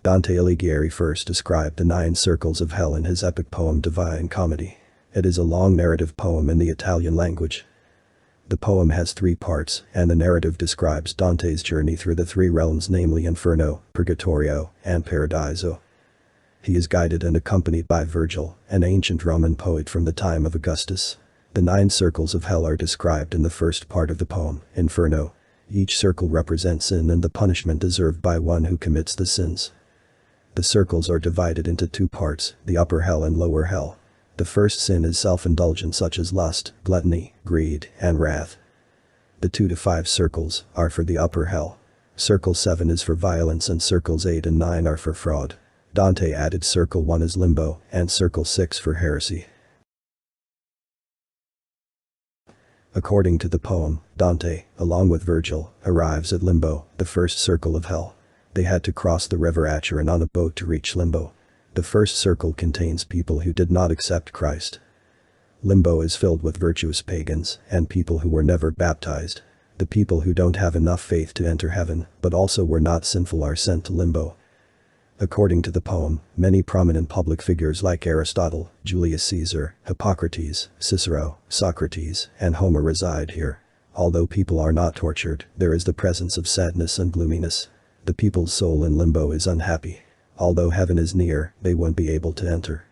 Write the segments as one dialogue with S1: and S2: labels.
S1: Dante Alighieri first described the 9 circles of hell in his epic poem Divine Comedy. It is a long narrative poem in the Italian language. The poem has 3 parts, and the narrative describes Dante's journey through the 3 realms, namely Inferno, Purgatorio, and Paradiso. He is guided and accompanied by Virgil, an ancient Roman poet from the time of Augustus. The 9 circles of hell are described in the first part of the poem, Inferno. Each circle represents sin and the punishment deserved by one who commits the sins. The circles are divided into 2 parts, the upper hell and lower hell. The first sin is self-indulgence such as lust, gluttony, greed, and wrath. The 2 to 5 circles are for the upper hell. Circle 7 is for violence and circles 8 and 9 are for fraud. Dante added circle 1 as limbo and circle 6 for heresy. According to the poem, Dante, along with Virgil, arrives at Limbo, the first circle of hell. They had to cross the river Acheron on a boat to reach Limbo. The first circle contains people who did not accept Christ. Limbo is filled with virtuous pagans and people who were never baptized. The people who don't have enough faith to enter heaven but also were not sinful are sent to Limbo. According to the poem, many prominent public figures like Aristotle, Julius Caesar, Hippocrates, Cicero, Socrates, and Homer reside here. Although people are not tortured, there is the presence of sadness and gloominess. The people's soul in Limbo is unhappy. Although heaven is near, they won't be able to enter.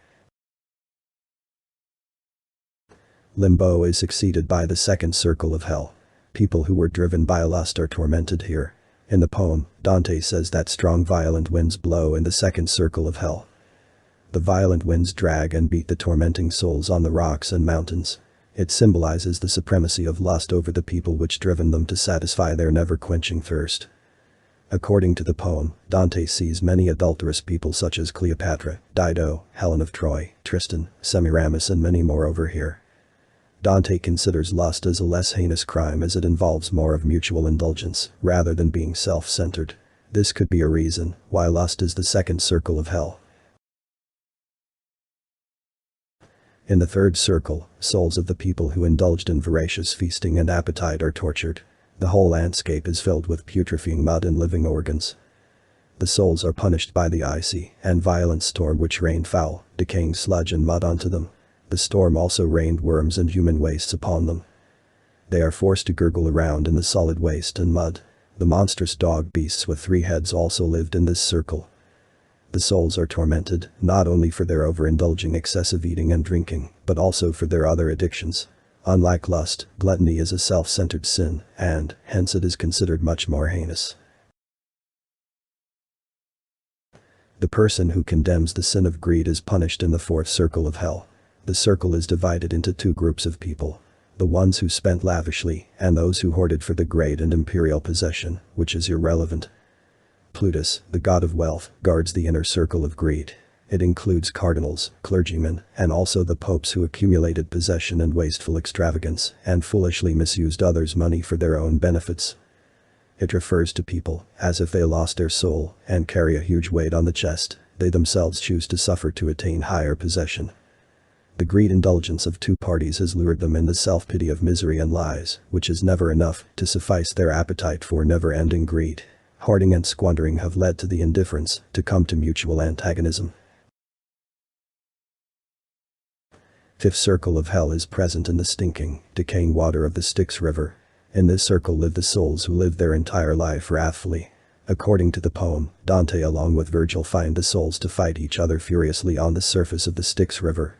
S1: Limbo is succeeded by the second circle of hell. People who were driven by lust are tormented here. In the poem, Dante says that strong violent winds blow in the second circle of hell. The violent winds drag and beat the tormenting souls on the rocks and mountains. It symbolizes the supremacy of lust over the people which driven them to satisfy their never-quenching thirst. According to the poem, Dante sees many adulterous people such as Cleopatra, Dido, Helen of Troy, Tristan, Semiramis and many more over here. Dante considers lust as a less heinous crime as it involves more of mutual indulgence rather than being self-centered. This could be a reason why lust is the second circle of hell. In the third circle, souls of the people who indulged in voracious feasting and appetite are tortured. The whole landscape is filled with putrefying mud and living organs. The souls are punished by the icy and violent storm which rained foul, decaying sludge and mud onto them. The storm also rained worms and human wastes upon them. They are forced to gurgle around in the solid waste and mud. The monstrous dog beasts with 3 heads also lived in this circle. The souls are tormented, not only for their overindulging excessive eating and drinking, but also for their other addictions. Unlike lust, gluttony is a self-centered sin, and, hence it is considered much more heinous. The person who condemns the sin of greed is punished in the 4th circle of hell. The circle is divided into 2 groups of people. The ones who spent lavishly, and those who hoarded for the great and imperial possession, which is irrelevant. Plutus, the god of wealth, guards the inner circle of greed. It includes cardinals, clergymen, and also the popes who accumulated possession and wasteful extravagance and foolishly misused others' money for their own benefits. It refers to people as if they lost their soul and carry a huge weight on the chest they themselves choose to suffer to attain higher possession. The greed indulgence of 2 parties has lured them in the self-pity of misery and lies, which is never enough to suffice their appetite for never-ending greed. Hoarding and squandering have led to the indifference to come to mutual antagonism. 5th circle of hell is present in the stinking, decaying water of the Styx River. In this circle live the souls who lived their entire life wrathfully. According to the poem, Dante along with Virgil find the souls to fight each other furiously on the surface of the Styx River.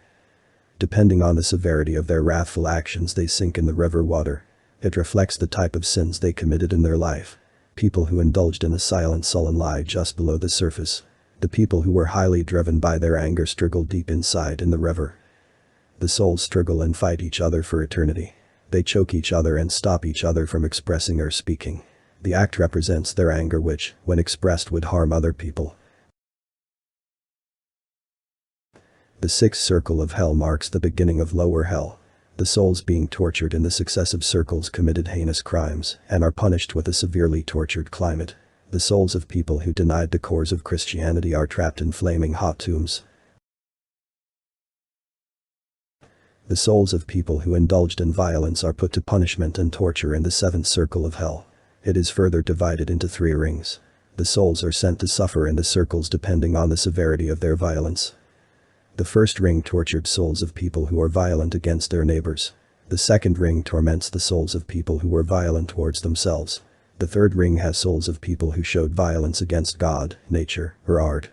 S1: Depending on the severity of their wrathful actions they sink in the river water. It reflects the type of sins they committed in their life. People who indulged in a silent sullen lie just below the surface. The people who were highly driven by their anger struggle deep inside in the river. The souls struggle and fight each other for eternity. They choke each other and stop each other from expressing or speaking. The act represents their anger which, when expressed, would harm other people. The 6th circle of hell marks the beginning of lower hell. The souls being tortured in the successive circles committed heinous crimes and are punished with a severely tortured climate. The souls of people who denied the cores of Christianity are trapped in flaming hot tombs. The souls of people who indulged in violence are put to punishment and torture in the 7th circle of hell. It is further divided into 3 rings. The souls are sent to suffer in the circles depending on the severity of their violence. The first ring tortured souls of people who are violent against their neighbors. The second ring torments the souls of people who are violent towards themselves. The third ring has souls of people who showed violence against God, nature, or art.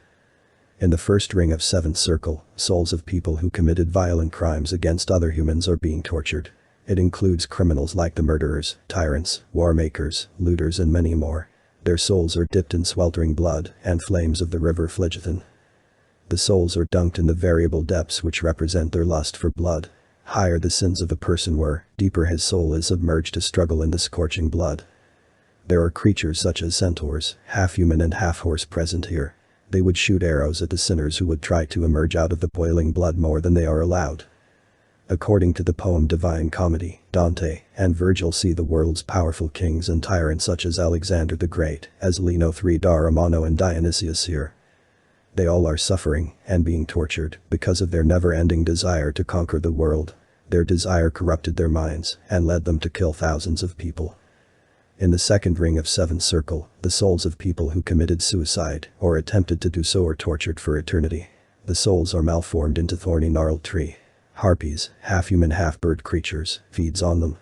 S1: In the first ring of seventh circle, souls of people who committed violent crimes against other humans are being tortured. It includes criminals like the murderers, tyrants, war makers, looters and many more. Their souls are dipped in sweltering blood and flames of the river Phlegethon. The souls are dunked in the variable depths which represent their lust for blood. Higher the sins of a person were, deeper his soul is submerged to struggle in the scorching blood. There are creatures such as centaurs, half human and half horse present here. They would shoot arrows at the sinners who would try to emerge out of the boiling blood more than they are allowed. According to the poem Divine Comedy, Dante and Virgil see the world's powerful kings and tyrants such as Alexander the Great, Asolino III da Romano and Dionysius here. They all are suffering and being tortured because of their never-ending desire to conquer the world. Their desire corrupted their minds and led them to kill thousands of people. In the second ring of seventh circle, the souls of people who committed suicide or attempted to do so are tortured for eternity. The souls are malformed into thorny gnarled tree. Harpies, half-human half-bird creatures, feeds on them.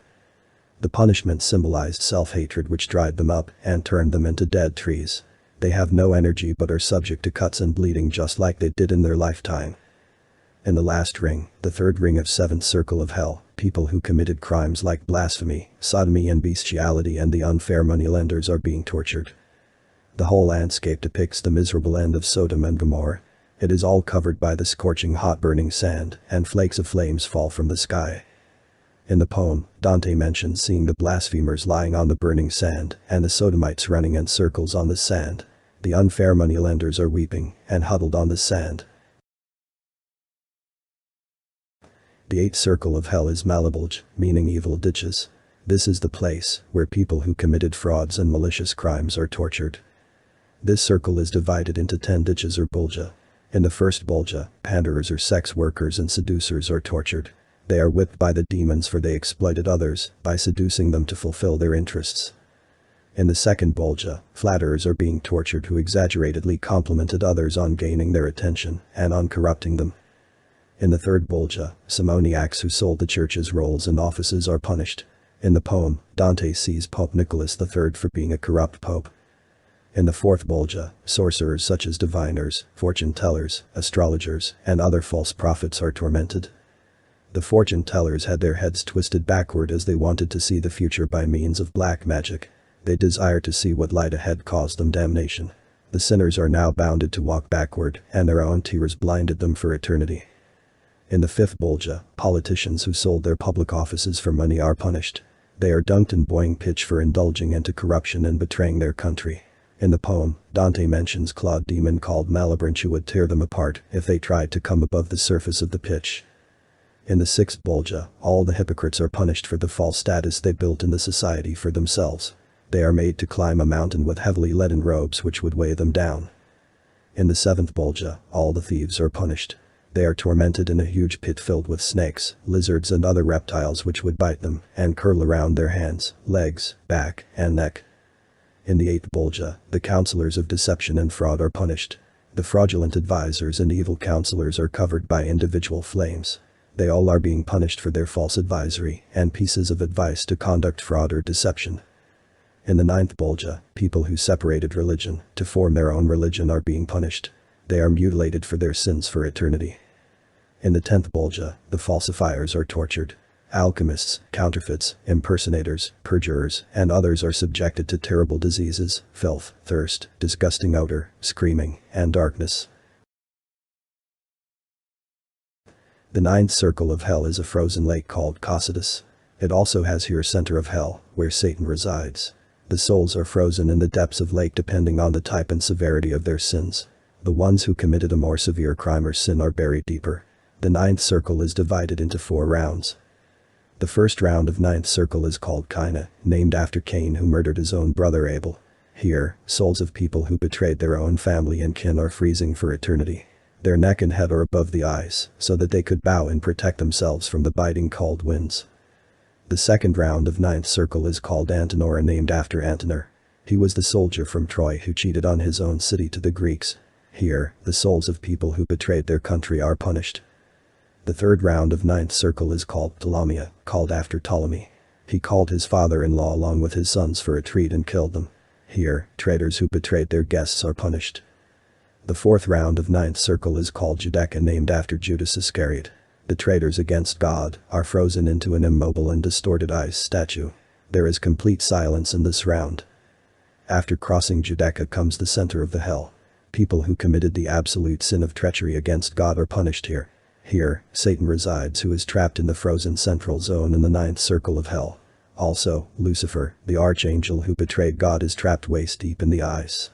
S1: The punishment symbolized self-hatred which dried them up and turned them into dead trees. They have no energy but are subject to cuts and bleeding just like they did in their lifetime. In the last ring, the third ring of seventh circle of hell, people who committed crimes like blasphemy, sodomy and bestiality and the unfair moneylenders are being tortured. The whole landscape depicts the miserable end of Sodom and Gomorrah. It is all covered by the scorching hot burning sand, and flakes of flames fall from the sky. In the poem, Dante mentions seeing the blasphemers lying on the burning sand and the sodomites running in circles on the sand. The unfair moneylenders are weeping and huddled on the sand. The eighth circle of hell is Malabulge, meaning evil ditches. This is the place where people who committed frauds and malicious crimes are tortured. This circle is divided into 10 ditches or bulja. In the first bulja, panderers or sex workers and seducers are tortured. They are whipped by the demons for they exploited others by seducing them to fulfill their interests. In the second bulja, flatterers are being tortured who exaggeratedly complimented others on gaining their attention and on corrupting them. In the third bulja, simoniacs who sold the church's rolls and offices are punished. In the poem, Dante sees Pope Nicholas III for being a corrupt pope. In the fourth bulja, sorcerers such as diviners, fortune tellers, astrologers, and other false prophets are tormented. The fortune tellers had their heads twisted backward as they wanted to see the future by means of black magic. They desired to see what light ahead caused them damnation. The sinners are now bounded to walk backward, and their own tears blinded them for eternity. In the fifth bulja, politicians who sold their public offices for money are punished. They are dunked in boiling pitch for indulging into corruption and betraying their country. In the poem, Dante mentions clawed demon called Malabranche who would tear them apart if they tried to come above the surface of the pitch. In the sixth bulja, all the hypocrites are punished for the false status they built in the society for themselves. They are made to climb a mountain with heavily leaden ropes which would weigh them down. In the seventh bulja, all the thieves are punished. They are tormented in a huge pit filled with snakes, lizards and other reptiles which would bite them and curl around their hands, legs, back, and neck. In the eighth bulja, the counselors of deception and fraud are punished. The fraudulent advisors and evil counselors are covered by individual flames. They all are being punished for their false advisory and pieces of advice to conduct fraud or deception. In the ninth bulja, people who separated religion to form their own religion are being punished. They are mutilated for their sins for eternity. In the 10th bulja, the falsifiers are tortured. Alchemists, counterfeits, impersonators, perjurers, and others are subjected to terrible diseases, filth, thirst, disgusting odor, screaming, and darkness. The 9th circle of hell is a frozen lake called Cocytus. It also has here center of hell, where Satan resides. The souls are frozen in the depths of lake depending on the type and severity of their sins. The ones who committed a more severe crime or sin are buried deeper. The 9th circle is divided into 4 rounds. The first round of 9th circle is called Kaina, named after Cain who murdered his own brother Abel. Here, souls of people who betrayed their own family and kin are freezing for eternity. Their neck and head are above the eyes, so that they could bow and protect themselves from the biting cold winds. The second round of 9th circle is called Antenora named after Antenor. He was the soldier from Troy who cheated on his own city to the Greeks. Here, the souls of people who betrayed their country are punished. The third round of ninth circle is called Ptolemia, called after Ptolemy. He called his father-in-law along with his sons for a treat and killed them. Here, traitors who betrayed their guests are punished. The fourth round of ninth circle is called Judaica, named after Judas Iscariot. The traitors against God are frozen into an immobile and distorted ice statue. There is complete silence in this round. After crossing Judaica comes the center of the hell. People who committed the absolute sin of treachery against God are punished here. Here, Satan resides, who is trapped in the frozen central zone in the ninth circle of hell. Also, Lucifer, the archangel who betrayed God, is trapped waist deep in the ice.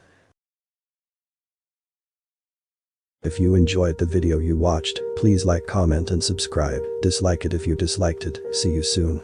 S1: If you enjoyed the video you watched, please like, comment and subscribe. Dislike it if you disliked it. See you soon.